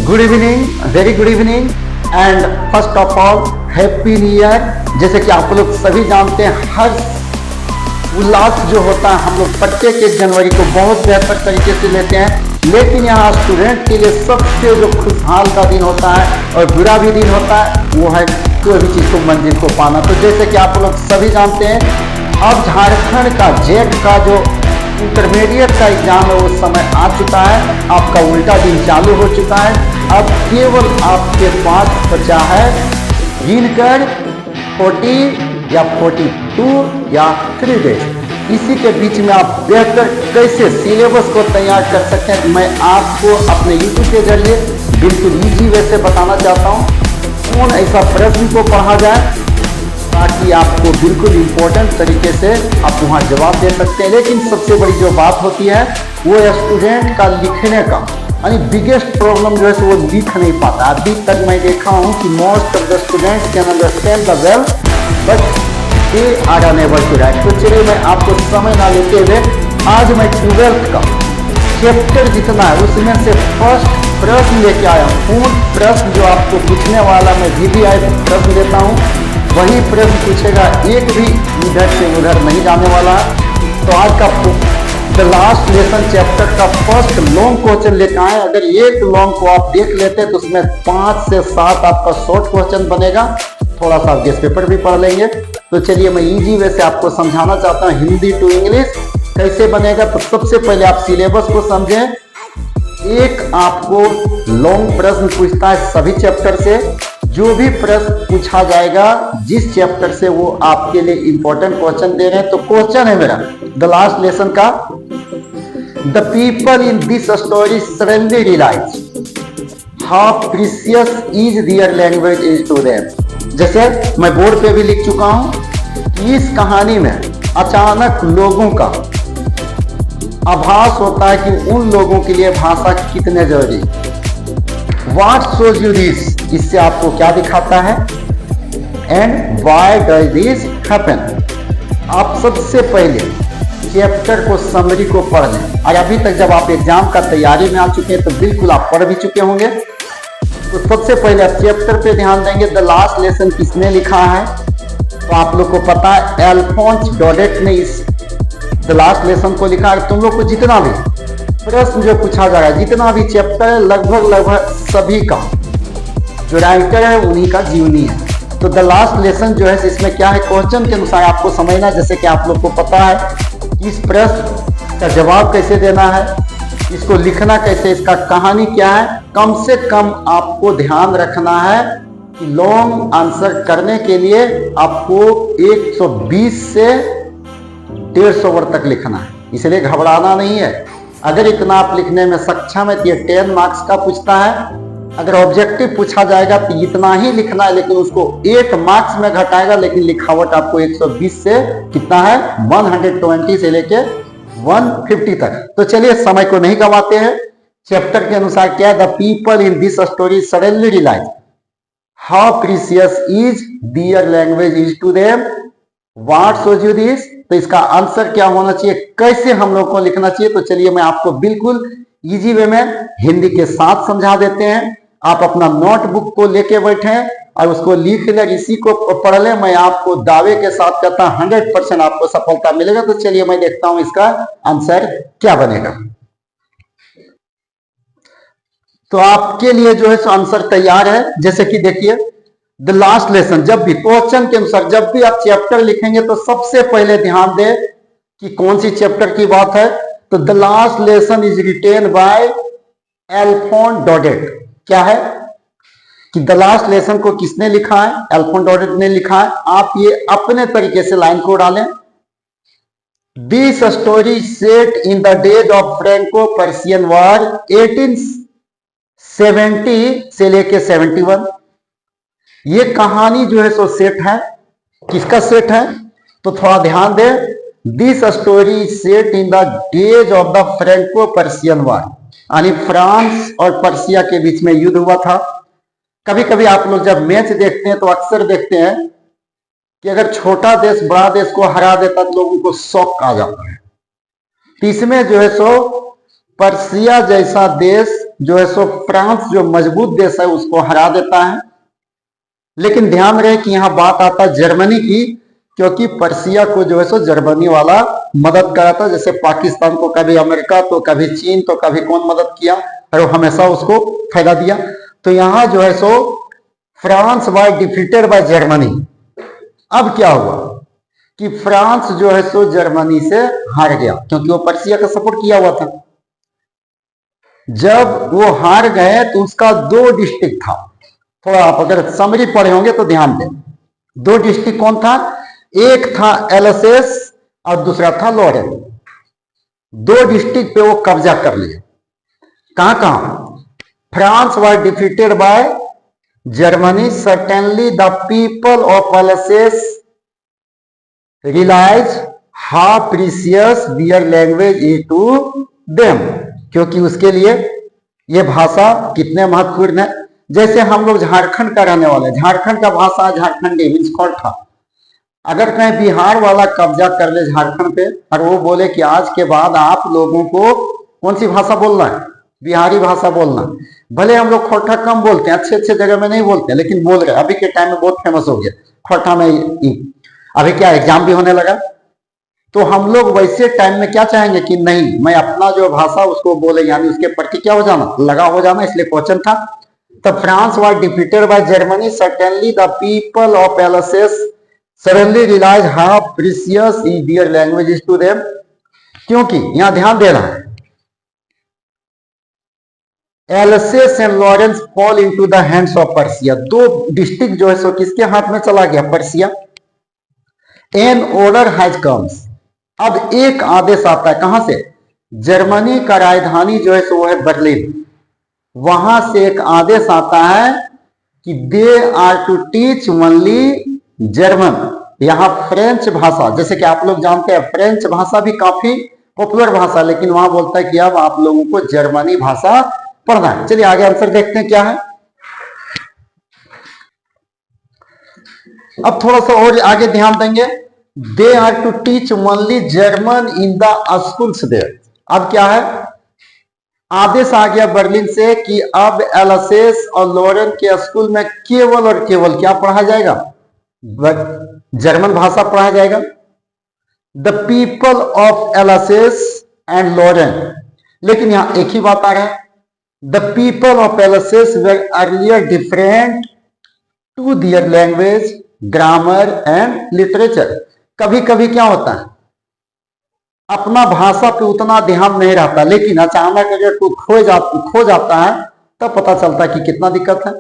Good evening, very good evening and first of all happy new year. जैसे कि आप लोग सभी जानते हैं, हर उल्लास जो होता है हम लोग प्रत्येक 1 जनवरी को बहुत बेहतर तरीके से लेते हैं, लेकिन यहाँ स्टूडेंट के लिए सबसे जो खुशहाल का दिन होता है और बुरा भी दिन होता है वो है कोई भी चीज़ को मंजिल को पाना। तो जैसे कि आप लोग सभी जानते हैं, अब झारखंड का जेट का जो इंटरमीडिएट का एग्जाम है वो समय आ चुका है, आपका उल्टा दिन चालू हो चुका है। अब केवल आपके पास बचा है गिनकर 40 या 42 या 3 डेज। इसी के बीच में आप बेहतर कैसे सिलेबस को तैयार कर सकते हैं, मैं आपको अपने यूट्यूब के जरिए बिल्कुल ईजी वे से बताना चाहता हूँ। कौन ऐसा प्रश्न को पढ़ा जाए ताकि आपको बिल्कुल इम्पोर्टेंट तरीके से आप वहाँ जवाब दे सकते हैं। लेकिन सबसे बड़ी जो बात होती है वो स्टूडेंट का लिखने का, यानी बिगेस्ट प्रॉब्लम जो है वो लिख नहीं पाता। अभी तक मैं देखा हूँ कि most of the students can understand the well but they are unable to write. तो चलिए मैं आपको समय ना लेते हुए आज मैं 12th का चैप्टर जितना है उसमें से फर्स्ट प्रश्न लेके आया हूँ। पूर्ण प्रश्न जो आपको पूछने वाला मैं VVI प्रश्न देता हूँ वही प्रश्न पूछेगा, एक भी इधर से उधर नहीं जाने वाला है। तो आज का द लास्ट लेसन चैप्टर का फर्स्ट लॉन्ग क्वेश्चन लेकर आए। अगर एक लॉन्ग को आप देख लेते तो उसमें 5 से 7 आपका शॉर्ट क्वेश्चन बनेगा, थोड़ा सा गेस्ट पेपर भी पढ़ लेंगे। तो चलिए मैं इजी वे से आपको समझाना चाहता हूँ हिंदी टू इंग्लिश कैसे बनेगा। तो सबसे पहले आप सिलेबस को समझें। एक आपको लॉन्ग प्रश्न पूछता है सभी चैप्टर से, जो भी प्रश्न पूछा जाएगा जिस चैप्टर से वो आपके लिए इंपॉर्टेंट क्वेश्चन दे रहे हैं। तो क्वेश्चन है मेरा द लास्ट लेसन का, the people in this story suddenly realise how precious is their language is to them. जैसे मैं बोर्ड पे भी लिख चुका हूं कि इस कहानी में अचानक लोगों का आभास होता है कि उन लोगों के लिए भाषा कितने जरूरी। What shows you this? इससे आपको क्या दिखाता है and why does this happen? आप सबसे पहले चैप्टर को समरी को पढ़ लें। और अभी तक जब आप एग्जाम का तैयारी में आ चुके हैं तो बिल्कुल आप पढ़ भी चुके होंगे। तो सबसे पहले आप चैप्टर पे ध्यान देंगे। द लास्ट लेसन किसने लिखा है तो आप लोग को पता है एल्फोंस डॉडेट ने इस द लास्ट लेसन को लिखा है। तुम लोग को जितना भी प्रश्न जो पूछा जा रहा है, जितना भी चैप्टर है, लगभग सभी का जो राइटर है उन्हीं का जीवनी है। तो द लास्ट लेसन जो है इसमें क्या है, क्वेश्चन के अनुसार आपको समझना। जैसे कि आप लोग को पता है इस प्रश्न का जवाब कैसे देना है, इसको लिखना कैसे, इसका कहानी क्या है। कम से कम आपको ध्यान रखना है कि लॉन्ग आंसर करने के लिए आपको 120 से 150 वर्ड तक लिखना है, इसलिए घबराना नहीं है। अगर इतना आप लिखने में सक्षम है तो ये 10 मार्क्स का पूछता है। अगर ऑब्जेक्टिव पूछा जाएगा तो इतना ही लिखना है, लेकिन उसको 8 मार्क्स में घटाएगा। लेकिन लिखावट आपको 120 से कितना है 120 से लेके 150 तक। तो चलिए समय को नहीं गवाते हैं। चैप्टर के अनुसार क्या है, the people in this story suddenly realise how precious is their language is to them, what shows you this. तो इसका आंसर क्या होना चाहिए, कैसे हम लोग को लिखना चाहिए। तो चलिए मैं आपको बिल्कुल इजी वे में हिंदी के साथ समझा देते हैं। आप अपना नोटबुक को लेके बैठे और उसको लिख ले, इसी को पढ़ ले। मैं आपको दावे के साथ कहता हूं 100% आपको सफलता मिलेगा। तो चलिए मैं देखता हूं इसका आंसर क्या बनेगा। तो आपके लिए जो है आंसर तैयार है। जैसे कि देखिए द लास्ट लेसन, जब भी क्वेश्चन के अनुसार जब भी आप चैप्टर लिखेंगे तो सबसे पहले ध्यान दें कि कौन सी चैप्टर की बात है। तो the last lesson is written by Alphonse Daudet. क्या है कि द लास्ट लेसन को किसने लिखा है, एल्फोंस डॉडेट ने लिखा है। आप ये अपने तरीके से लाइन को डालें। This story set in the days of Franco Persian war 1870 से लेके 71। ये कहानी जो है सो सेट है, किसका सेट है तो थोड़ा ध्यान दें। This story set in the days of the Franco Persian war, यानी फ्रांस और पर्सिया के बीच में युद्ध हुआ था। कभी कभी आप लोग जब मैच देखते हैं तो अक्सर देखते हैं कि अगर छोटा देश बड़ा देश को हरा देता तो लोगों को शौक आ जाता है। तो इसमें जो है सो पर्सिया जैसा देश जो है सो फ्रांस जो मजबूत देश है उसको हरा देता है। लेकिन ध्यान रहे कि यहाँ बात आता है जर्मनी की, क्योंकि पर्सिया को जो है सो जर्मनी वाला मदद करा था। जैसे पाकिस्तान को कभी अमेरिका, तो कभी चीन, तो कभी कौन मदद किया, और हमेशा उसको फायदा दिया। तो यहाँ जो है सो France was defeated by Germany. अब क्या हुआ कि फ्रांस जो है सो जर्मनी से हार गया, क्योंकि वो पर्सिया का सपोर्ट किया हुआ था। जब वो हार गए तो उसका 2 डिस्ट्रिक्ट था। थोड़ा आप अगर समरी पढ़े होंगे तो ध्यान दें। 2 डिस्ट्रिक्ट कौन था? एक था एलसेस और दूसरा था लॉरेन। 2 डिस्ट्रिक्ट पे वो कब्जा कर लिया। कहां कहां? France was defeated by Germany. Certainly the people of Alsace realise how precious their language is to them, क्योंकि उसके लिए ये भाषा कितने महत्वपूर्ण है। जैसे हम लोग झारखंड का रहने वाले, झारखंड का भाषा झारखंडी मीन्स खोरठा। अगर कहीं बिहार वाला कब्जा कर ले झारखंड पे और वो बोले कि आज के बाद आप लोगों को कौन सी भाषा बोलना है? बिहारी भाषा बोलना। भले हम लोग खोरठा कम बोलते हैं, अच्छे अच्छे जगह में नहीं बोलते, लेकिन बोल रहे। अभी के टाइम में बहुत फेमस हो गया खोरठा में। अभी क्या एग्जाम भी होने लगा, तो हम लोग वैसे टाइम में क्या चाहेंगे कि नहीं, मैं अपना जो भाषा उसको बोले, यानी उसके प्रति क्या हो जाना, लगा हो जाना। इसलिए क्वेश्चन था। तब France was defeated by Germany. Certainly the people of Alsace suddenly realise how precious is their language is to them, क्योंकि यहां ध्यान देना है, Alsace and Lorraine fall into the hands of Prussia. 2 district जो है सो किसके हाथ में चला गया? Prussia. An order has comes. अब एक आदेश आता है, कहां से? जर्मनी का राजधानी जो है सो वो है बर्लिन। वहां से एक आदेश आता है कि they are to teach only German. यहां फ्रेंच भाषा, जैसे कि आप लोग जानते हैं फ्रेंच भाषा भी काफी पॉपुलर भाषा, लेकिन वहां बोलता है कि अब आप लोगों को जर्मनी भाषा पढ़ना है। चलिए आगे आंसर देखते हैं क्या है। अब थोड़ा सा और आगे ध्यान देंगे। They are to teach only German in the schools there. अब क्या है? आदेश आ गया बर्लिन से कि अब एलसेस और लॉरेन के स्कूल में केवल और केवल क्या पढ़ा जाएगा? जर्मन भाषा पढ़ा जाएगा। The people of Alsace and Lorraine. लेकिन यहां एक ही बात आ रहा है, the people of Alsace were earlier different to their language, grammar and literature. कभी कभी क्या होता है, अपना भाषा पे उतना ध्यान नहीं रहता, लेकिन अचानक अगर कोई खो जाता है तब पता चलता है कि कितना दिक्कत है।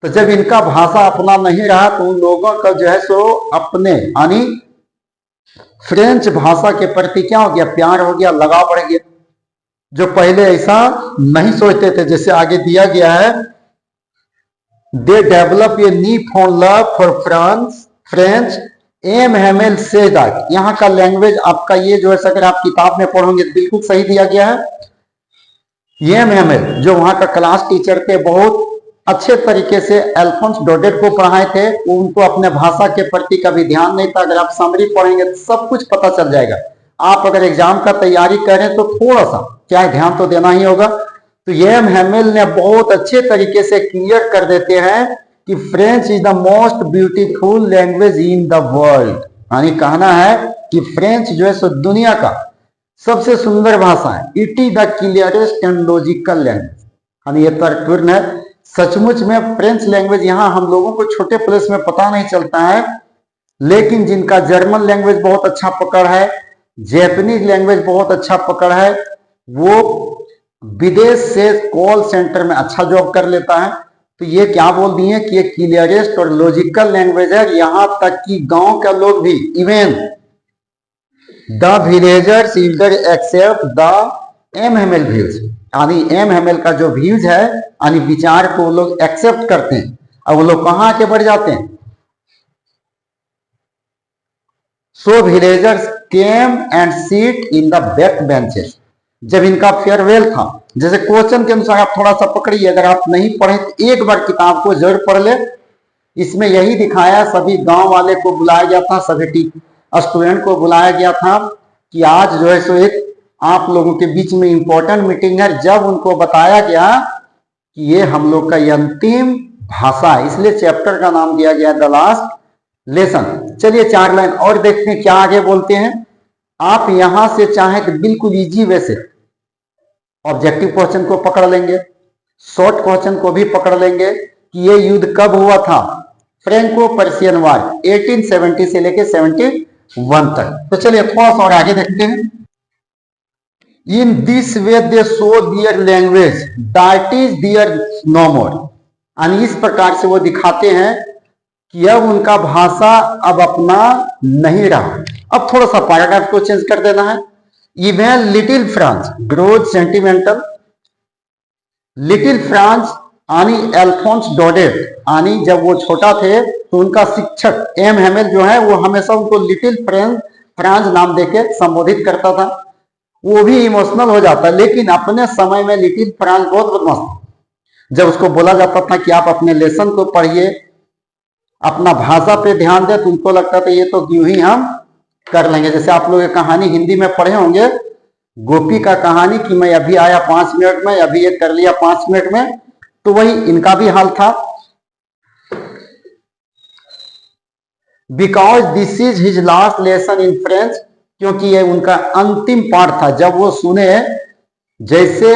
तो जब इनका भाषा अपना नहीं रहा तो उन लोगों का जो है सो अपने यानी फ्रेंच भाषा के प्रति क्या हो गया? प्यार हो गया, लगाव बढ़ गया, जो पहले ऐसा नहीं सोचते थे। जैसे आगे दिया गया है, they develop a need for love for French. M Hamel said that. यहाँ का लैंग्वेज आपका ये जो है, अगर आप किताब में पढ़ोगे बिल्कुल सही दिया गया है। एम हेमेल जो वहां का क्लास टीचर थे, बहुत अच्छे तरीके से अल्फोंस डोडेट को पढ़ाए थे। उनको अपने भाषा के प्रति कभी ध्यान नहीं था। अगर आप समरी पढ़ेंगे तो सब कुछ पता चल जाएगा। आप अगर एग्जाम का तैयारी करें तो थोड़ा सा क्या है, ध्यान तो देना ही होगा। तो एम हेमेल ने बहुत अच्छे तरीके से क्लियर कर देते हैं कि French is the most beautiful language in the world. यानी कहना है कि फ्रेंच जो है सो दुनिया का सबसे सुंदर भाषा है। It is the clearest and logical language. यानी ये तर्कपूर्ण है। सचमुच में फ्रेंच लैंग्वेज यहाँ हम लोगों को छोटे प्लेस में पता नहीं चलता है, लेकिन जिनका जर्मन लैंग्वेज बहुत अच्छा पकड़ है, जैपनीज लैंग्वेज बहुत अच्छा पकड़ है, वो विदेश से कॉल सेंटर में अच्छा जॉब कर लेता है। तो ये क्या बोल दिए कि ये क्लियरेस्ट और लॉजिकल लैंग्वेज है। यहां तक कि गांव के लोग भी, even the villagers either accept the M Hamel views. यानी एम हेमेल का जो व्यूज है, यानी विचार को वो लोग एक्सेप्ट करते हैं। और वो लोग कहां आके बढ़ जाते हैं? So villagers came and seat in the back benches. जब इनका फेयरवेल था, जैसे क्वेश्चन के अनुसार आप थोड़ा सा पकड़िए, अगर आप नहीं पढ़े तो एक बार किताब को जरूर पढ़ ले। इसमें यही दिखाया, सभी गांव वाले को बुलाया गया था, सभी स्टूडेंट को बुलाया गया था कि आज जो है सो एक आप लोगों के बीच में इंपॉर्टेंट मीटिंग है, जब उनको बताया गया कि ये हम लोग का अंतिम भाषा है, इसलिए चैप्टर का नाम दिया गया द लास्ट लेसन। चलिए 4 लाइन और देखते हैं क्या आगे बोलते हैं। आप यहां से चाहें तो बिल्कुल इजी वे से ऑब्जेक्टिव क्वेश्चन को पकड़ लेंगे, शॉर्ट क्वेश्चन को भी पकड़ लेंगे कि ये युद्ध कब हुआ था। फ्रैंको पर्शियन वार 1870 से लेके 71 तक। तो चलिए थोड़ा सा और आगे देखते हैं। In this way they show their language that is there no more. यानी इस प्रकार से वो दिखाते हैं कि अब उनका भाषा अब अपना नहीं रहा। अब थोड़ा सा पैराग्राफ को चेंज कर देना है। Even little France grows sentimental. Little France यानी एल्फोंस डोडेट, यानी जब वो छोटा थे तो उनका शिक्षक एम हेमेल जो है वो हमेशा उनको लिटिल फ्रांस नाम देके संबोधित करता था। वो भी इमोशनल हो जाता, लेकिन अपने समय में लिटिल फ्रांस बहुत बदमाश था। जब उसको बोला जाता था कि आप अपने लेसन को पढ़िए, अपना भाषा पे ध्यान दे, तो उनको लगता था ये तो यूं ही हम कर लेंगे। जैसे आप लोग कहानी हिंदी में पढ़े होंगे, गोपी का कहानी कि मैं अभी आया 5 मिनट में, अभी ये कर लिया 5 मिनट में, तो वही इनका भी हाल था। Because this is his last lesson in French, क्योंकि ये उनका अंतिम पाठ था। जब वो सुने, जैसे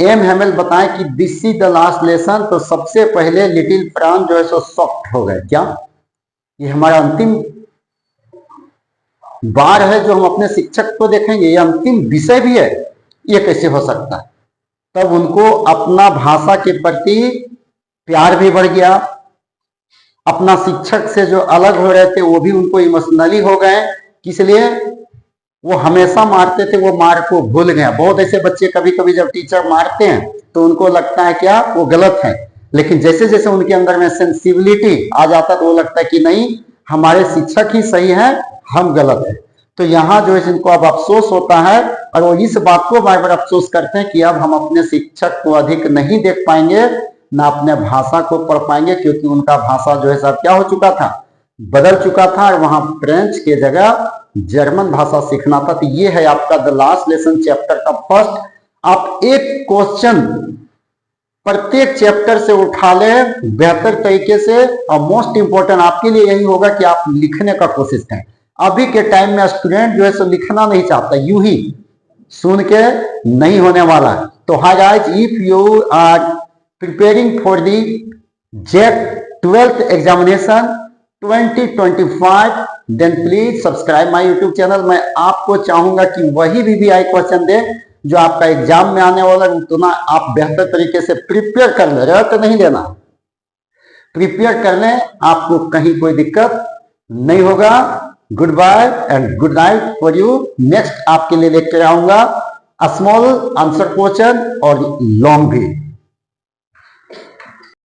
एम हेमेल बताए कि this is the last lesson, तो सबसे पहले लिटिल फ्रांस जो है सो शॉक्ड हो गए। क्या ये हमारा अंतिम बार है जो हम अपने शिक्षक को देखेंगे, ये अंतिम विषय भी है, ये कैसे हो सकता है। तब उनको अपना भाषा के प्रति प्यार भी बढ़ गया। अपना शिक्षक से जो अलग हो रहे थे वो भी उनको इमोशनली हो गए, इसलिए वो हमेशा मारते थे, वो मार को भूल गए। बहुत ऐसे बच्चे कभी कभी जब टीचर मारते हैं तो उनको लगता है क्या वो गलत है, लेकिन जैसे जैसे उनके अंदर में सेंसिबिलिटी आ जाता तो वो लगता है कि नहीं, हमारे शिक्षक ही सही है, हम गलत है। तो यहाँ जो है इनको अब अफसोस होता है, और वो इस बात को बार बार अफसोस करते हैं कि अब हम अपने शिक्षक को अधिक नहीं देख पाएंगे, ना अपने भाषा को पढ़ पाएंगे, क्योंकि उनका भाषा जो है सब क्या हो चुका था, बदल चुका था, और वहां फ्रेंच के जगह जर्मन भाषा सीखना था। तो ये है आपका द लास्ट लेसन चैप्टर का फर्स्ट। आप एक क्वेश्चन प्रत्येक चैप्टर से उठा ले बेहतर तरीके से, और मोस्ट इंपॉर्टेंट आपके लिए यही होगा कि आप लिखने का कोशिश करें। अभी के टाइम में स्टूडेंट जो है सो लिखना नहीं चाहता, यूं ही सुन के नहीं होने वाला है। तो hi guys, if you are preparing for the JAC 12th examination 2025, then please subscribe my YouTube channel. मैं आपको चाहूंगा कि वही VVI क्वेश्चन दे जो आपका एग्जाम में आने वाला, उतना आप बेहतर तरीके से प्रिपेयर कर ले, रट नहीं देना, प्रिपेयर कर लें, आपको कहीं कोई दिक्कत नहीं होगा। Goodbye and good night for you. Next आपके लिए लेकर आऊंगा स्मॉल आंसर क्वेश्चन और लॉन्ग भी।